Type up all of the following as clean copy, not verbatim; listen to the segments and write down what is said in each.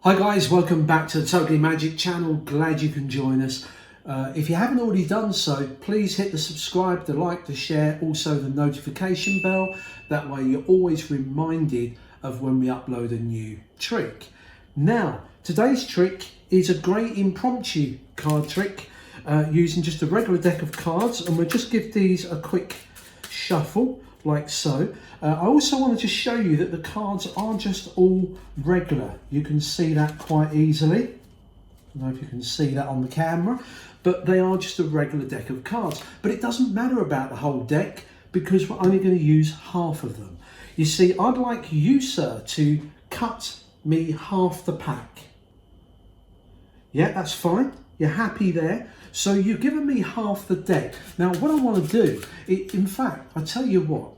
Hi guys, welcome back to the Totally Magic channel. Glad you can join us. If you haven't already done so, please hit the subscribe, the like, the share, also the notification bell. That way you're always reminded of when we upload a new trick. Now, today's trick is a great impromptu card trick using just a regular deck of cards, and we'll just give these a quick shuffle like so. I also wanted to show you that the cards aren't just all regular. You can see that quite easily. I don't know if you can see that on the camera, but they are just a regular deck of cards. But it doesn't matter about the whole deck because we're only going to use half of them. You see, I'd like you, sir, to cut me half the pack. Yeah, that's fine. You're happy there. So you've given me half the deck. Now, what I want to do, in fact, I tell you what,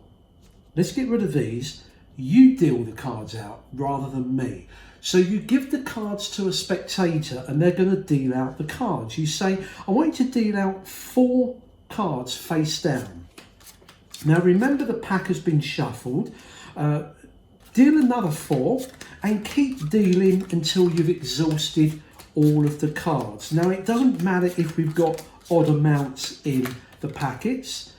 let's get rid of these. You deal the cards out rather than me. So you give the cards to a spectator and they're going to deal out the cards. You say, I want you to deal out 4 cards face down. Now remember, the pack has been shuffled. Deal another 4 and keep dealing until you've exhausted all of the cards. Now, it doesn't matter if we've got odd amounts in the packets.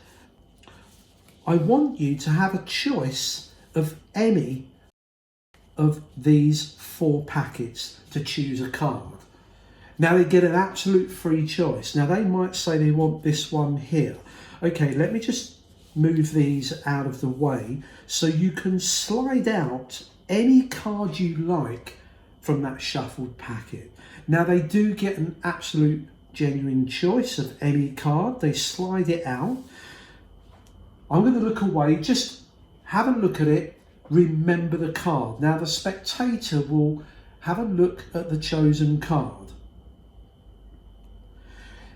I want you to have a choice of any of these 4 packets to choose a card. Now, they get an absolute free choice. Now, they might say they want this one here. Okay, let me just move these out of the way so you can slide out any card you like from that shuffled packet. Now, they do get an absolute genuine choice of any card. They slide it out. I'm going to look away, just have a look at it, remember the card. Now, the spectator will have a look at the chosen card.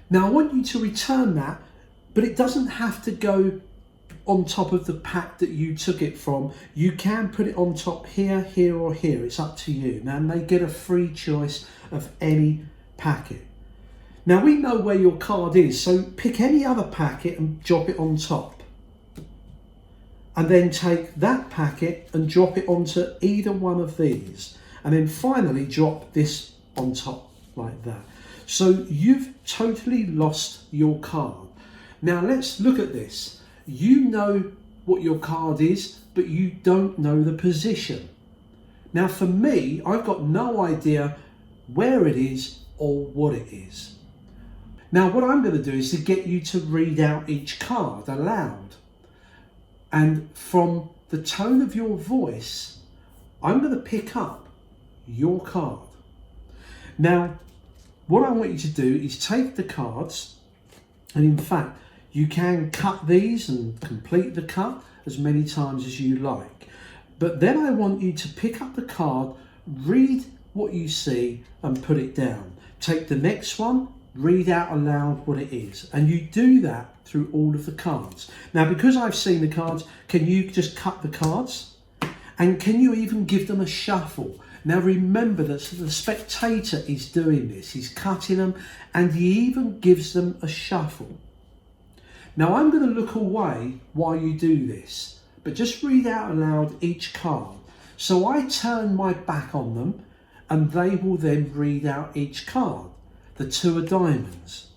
Now, I want you to return that, but it doesn't have to go on top of the pack that you took it from. You can put it on top here, here or here. It's up to you. Now, they get a free choice of any packet. Now, we know where your card is, so pick any other packet and drop it on top. And then take that packet and drop it onto either one of these. And then finally drop this on top like that. So you've totally lost your card. Now, let's look at this. You know what your card is, but you don't know the position. Now, for me, I've got no idea where it is or what it is. Now, what I'm going to do is to get you to read out each card aloud. And from the tone of your voice, I'm going to pick up your card. Now, what I want you to do is take the cards, and in fact, you can cut these and complete the cut as many times as you like. But then I want you to pick up the card, read what you see and put it down. Take the next one, read out aloud what it is. And you do that through all of the cards. Now, because I've seen the cards, can you just cut the cards? And can you even give them a shuffle? Now, remember that the spectator is doing this. He's cutting them and he even gives them a shuffle. Now, I'm going to look away while you do this, but just read out aloud each card. So I turn my back on them and they will then read out each card. The 2 of diamonds,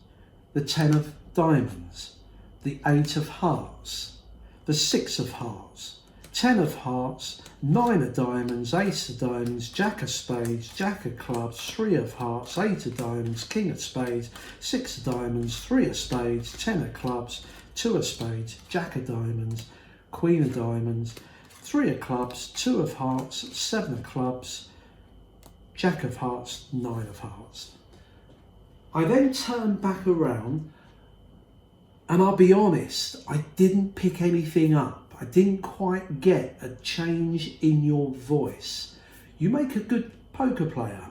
the 10 of diamonds, the 8 of hearts, the 6 of hearts, 10 of hearts, 9 of diamonds, 8 of diamonds, jack of spades, jack of clubs, 3 of hearts, 8 of diamonds, king of spades, 6 of diamonds, 3 of spades, 10 of clubs, 2 of spades, jack of diamonds, queen of diamonds, 3 of clubs, 2 of hearts, 7 of clubs, jack of hearts, 9 of hearts. I then turn back around and I'll be honest, I didn't pick anything up. I didn't quite get a change in your voice. You make a good poker player.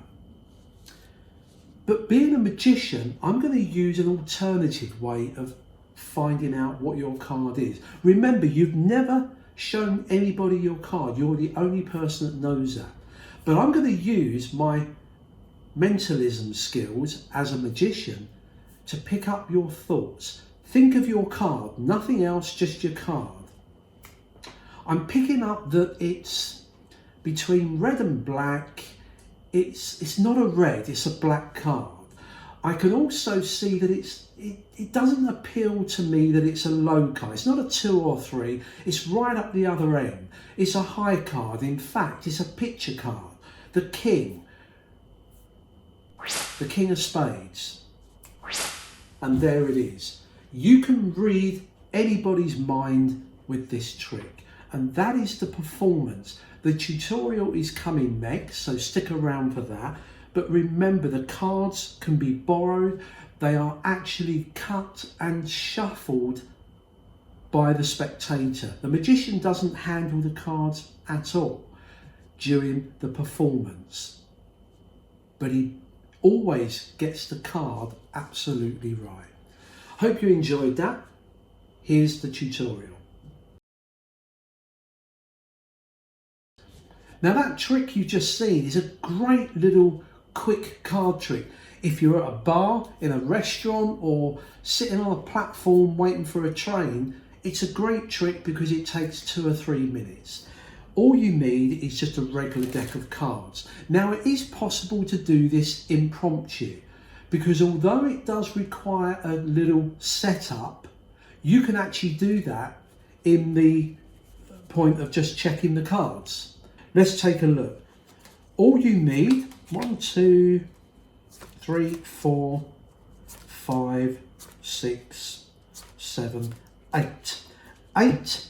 But being a magician, I'm going to use an alternative way of finding out what your card is. Remember, you've never shown anybody your card. You're the only person that knows that. But I'm going to use my mentalism skills as a magician to pick up your thoughts. Think of your card, nothing else, just your card. I'm picking up that it's between red and black it's not a red, it's a black card. I can also see that it doesn't appeal to me that it's a low card. It's not a 2 or 3, it's right up the other end. It's a high card. In fact, it's a picture card. The King of Spades. And there it is. You can read anybody's mind with this trick, and that is the performance. The tutorial is coming next, so stick around for that. But remember, the cards can be borrowed. They are actually cut and shuffled by the spectator. The magician doesn't handle the cards at all during the performance, but he always gets the card absolutely right. Hope you enjoyed that. Here's the tutorial. Now that trick you just seen is a great little quick card trick. If you're at a bar, in a restaurant, or sitting on a platform waiting for a train, it's a great trick because it takes 2 or 3 minutes. All you need is just a regular deck of cards. Now it is possible to do this impromptu, because although it does require a little setup, you can actually do that in the point of just checking the cards. Let's take a look. All you need, 1, 2, 3, 4, 5, 6, 7, 8. 8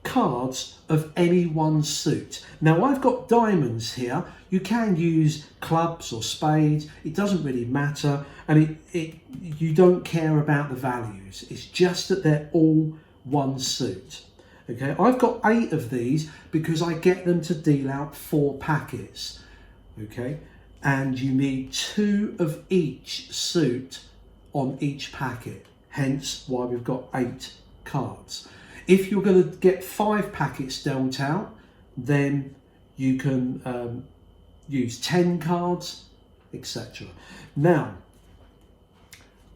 cards of any one suit. Now I've got diamonds here. You can use clubs or spades. It doesn't really matter, and you don't care about the values. It's just that they're all one suit. Okay, I've got 8 of these because I get them to deal out 4 packets. Okay, and you need 2 of each suit on each packet, hence why we've got 8 cards. If you're going to get 5 packets dealt out, then you can use 10 cards, etc. Now,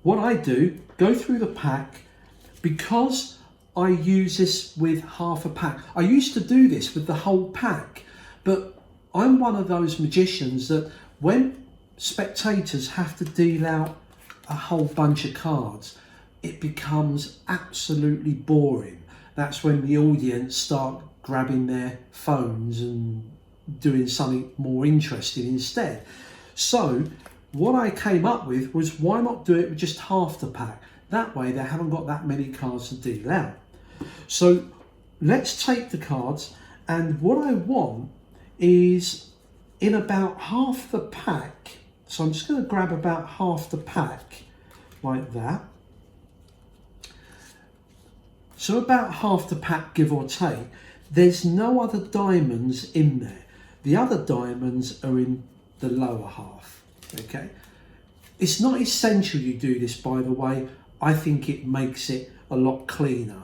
what I do, go through the pack, because I use this with half a pack. I used to do this with the whole pack, but I'm one of those magicians that when spectators have to deal out a whole bunch of cards, it becomes absolutely boring. That's when the audience start grabbing their phones and doing something more interesting instead. So what I came up with was, why not do it with just half the pack? That way they haven't got that many cards to deal out. So let's take the cards, and what I want is in about half the pack. So I'm just going to grab about half the pack like that. So about half the pack, give or take. There's no other diamonds in there. The other diamonds are in the lower half. Okay. It's not essential you do this, by the way. I think it makes it a lot cleaner.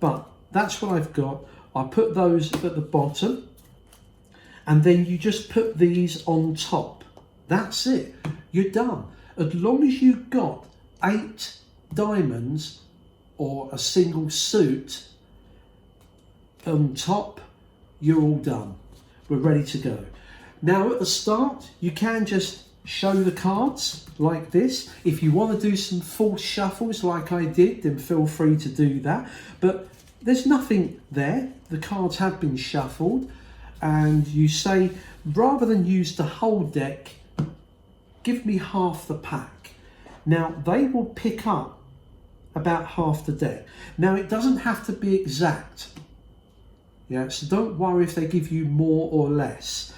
But that's what I've got. I put those at the bottom, and then you just put these on top. That's it. You're done. As long as you've got 8 diamonds or a single suit on top, you're all done. We're ready to go. Now at the start, you can just show the cards like this. If you want to do some false shuffles like I did, then feel free to do that. But there's nothing there. The cards have been shuffled, and you say, rather than use the whole deck, give me half the pack. Now they will pick up about half the deck. Now it doesn't have to be exact. Yeah, so don't worry if they give you more or less.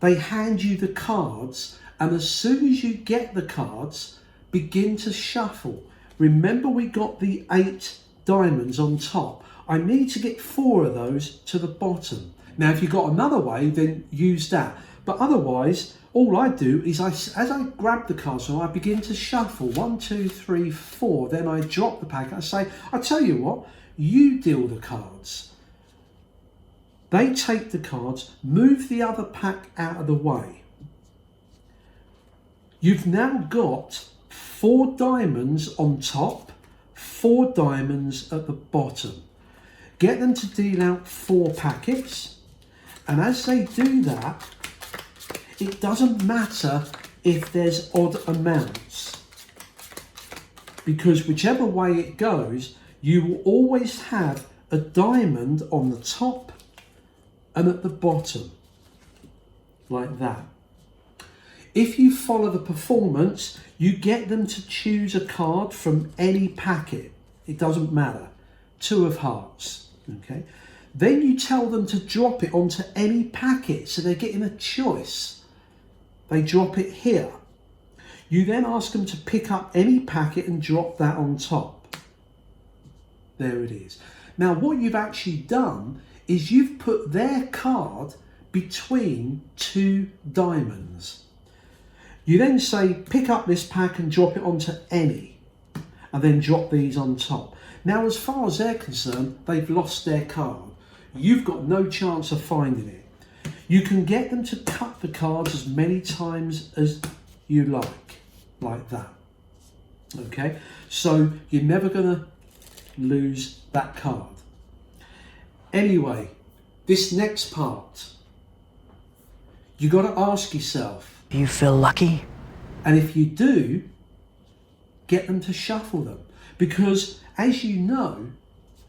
They hand you the cards, and as soon as you get the cards, begin to shuffle. Remember, we got the 8 diamonds on top. I need to get 4 of those to the bottom. Now, if you've got another way, then use that. But otherwise, all I do is, as I grab the cards, I begin to shuffle. 1, 2, 3, 4. Then I drop the pack. I say, I tell you what, you deal the cards. They take the cards, move the other pack out of the way. You've now got 4 diamonds on top, 4 diamonds at the bottom. Get them to deal out 4 packets, and as they do that, it doesn't matter if there's odd amounts, because whichever way it goes, you will always have a diamond on the top and at the bottom, like that. If you follow the performance, you get them to choose a card from any packet. It doesn't matter. 2 of hearts, okay? Then you tell them to drop it onto any packet, so they're getting a choice. They drop it here. You then ask them to pick up any packet and drop that on top. There it is. Now what you've actually done is you've put their card between 2 diamonds. You then say, pick up this pack and drop it onto any, and then drop these on top. Now, as far as they're concerned, they've lost their card. You've got no chance of finding it. You can get them to cut the cards as many times as you like that. Okay, so you're never going to lose that card. Anyway, this next part, you got to ask yourself, Do you feel lucky? and if you do, get them to shuffle them. Because as you know,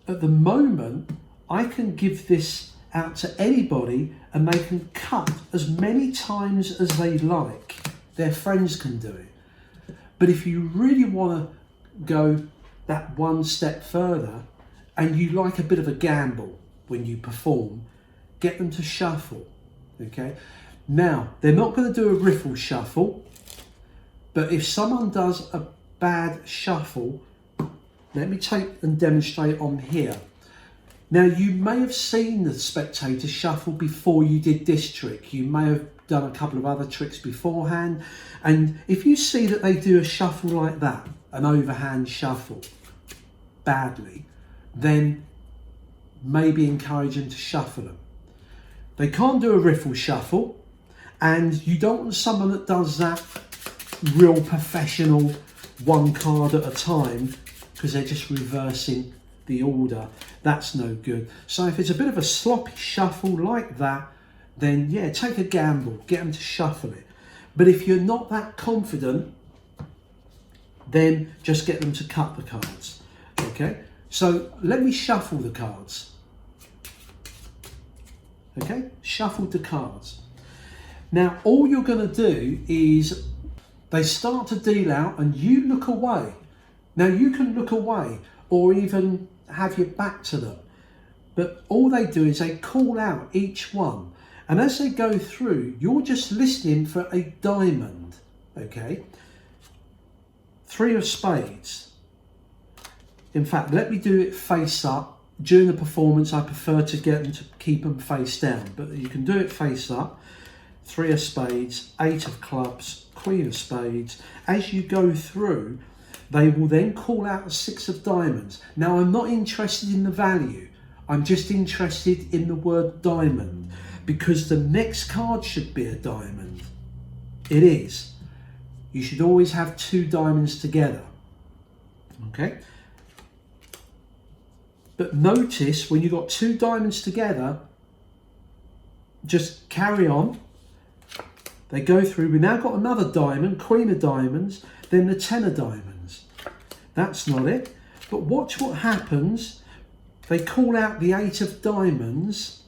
at the moment, I can give this out to anybody and they can cut as many times as they like. Their friends can do it. But if you really want to go that one step further and you like a bit of a gamble when you perform, get them to shuffle, okay? Now, they're not going to do a riffle shuffle, but if someone does a bad shuffle, let me take and demonstrate on here. Now, you may have seen the spectator shuffle before you did this trick. You may have done a couple of other tricks beforehand. And if you see that they do a shuffle like that, an overhand shuffle, badly, then maybe encourage them to shuffle them. They can't do a riffle shuffle, and you don't want someone that does that real professional, 1 card at a time, because they're just reversing the order. That's no good. So if it's a bit of a sloppy shuffle like that, then yeah, take a gamble, get them to shuffle it. But if you're not that confident, then just get them to cut the cards. Okay, so let me shuffle the cards. Okay, shuffled the cards. Now all you're going to do is they start to deal out and you look away. Now you can look away or even have your back to them, but all they do is they call out each one, and as they go through, you're just listening for a diamond. Okay, 3 of spades. In fact, let me do it face up. During the performance, I prefer to get them to keep them face down, but you can do it face up. 3 of spades, 8 of clubs, Queen of spades. As you go through, they will then call out a 6 of diamonds. Now, I'm not interested in the value. I'm just interested in the word diamond, because the next card should be a diamond. It is. You should always have 2 diamonds together. Okay? But notice when you've got 2 diamonds together, just carry on. They go through. We now got another diamond, Queen of diamonds, then the 10 of diamonds. That's not it. But watch what happens. They call out the 8 of diamonds,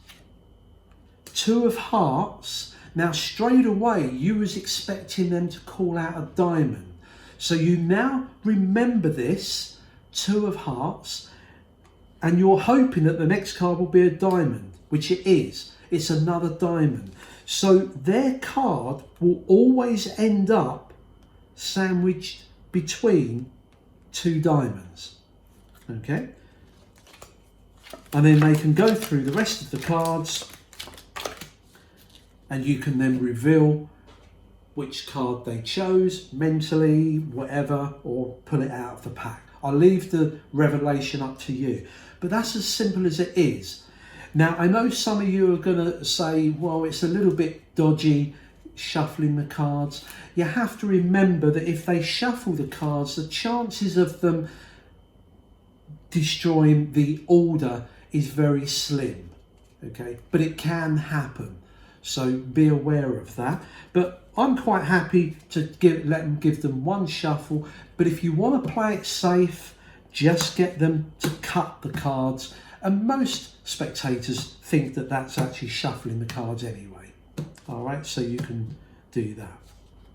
2 of hearts. Now straight away you was expecting them to call out a diamond. So you now remember this, 2 of hearts, and you're hoping that the next card will be a diamond, which it is. It's another diamond. So their card will always end up sandwiched between 2 diamonds. Okay? And then they can go through the rest of the cards, and you can then reveal which card they chose mentally, whatever, or pull it out of the pack. I'll leave the revelation up to you. But that's as simple as it is. Now, I know some of you are going to say, well, it's a little bit dodgy shuffling the cards. You have to remember that if they shuffle the cards, the chances of them destroying the order is very slim. Okay, but it can happen. So be aware of that. But I'm quite happy to give them one shuffle. But if you want to play it safe, just get them to cut the cards. And most spectators think that that's actually shuffling the cards anyway. All right, so you can do that.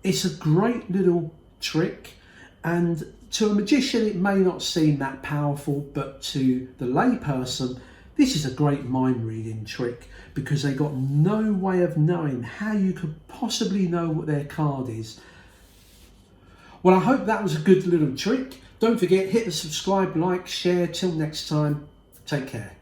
It's a great little trick, and to a magician it may not seem that powerful, but to the layperson this is a great mind reading trick, because they got no way of knowing how you could possibly know what their card is. Well, I hope that was a good little trick. Don't forget, hit the subscribe, like, share. Till next time, take care.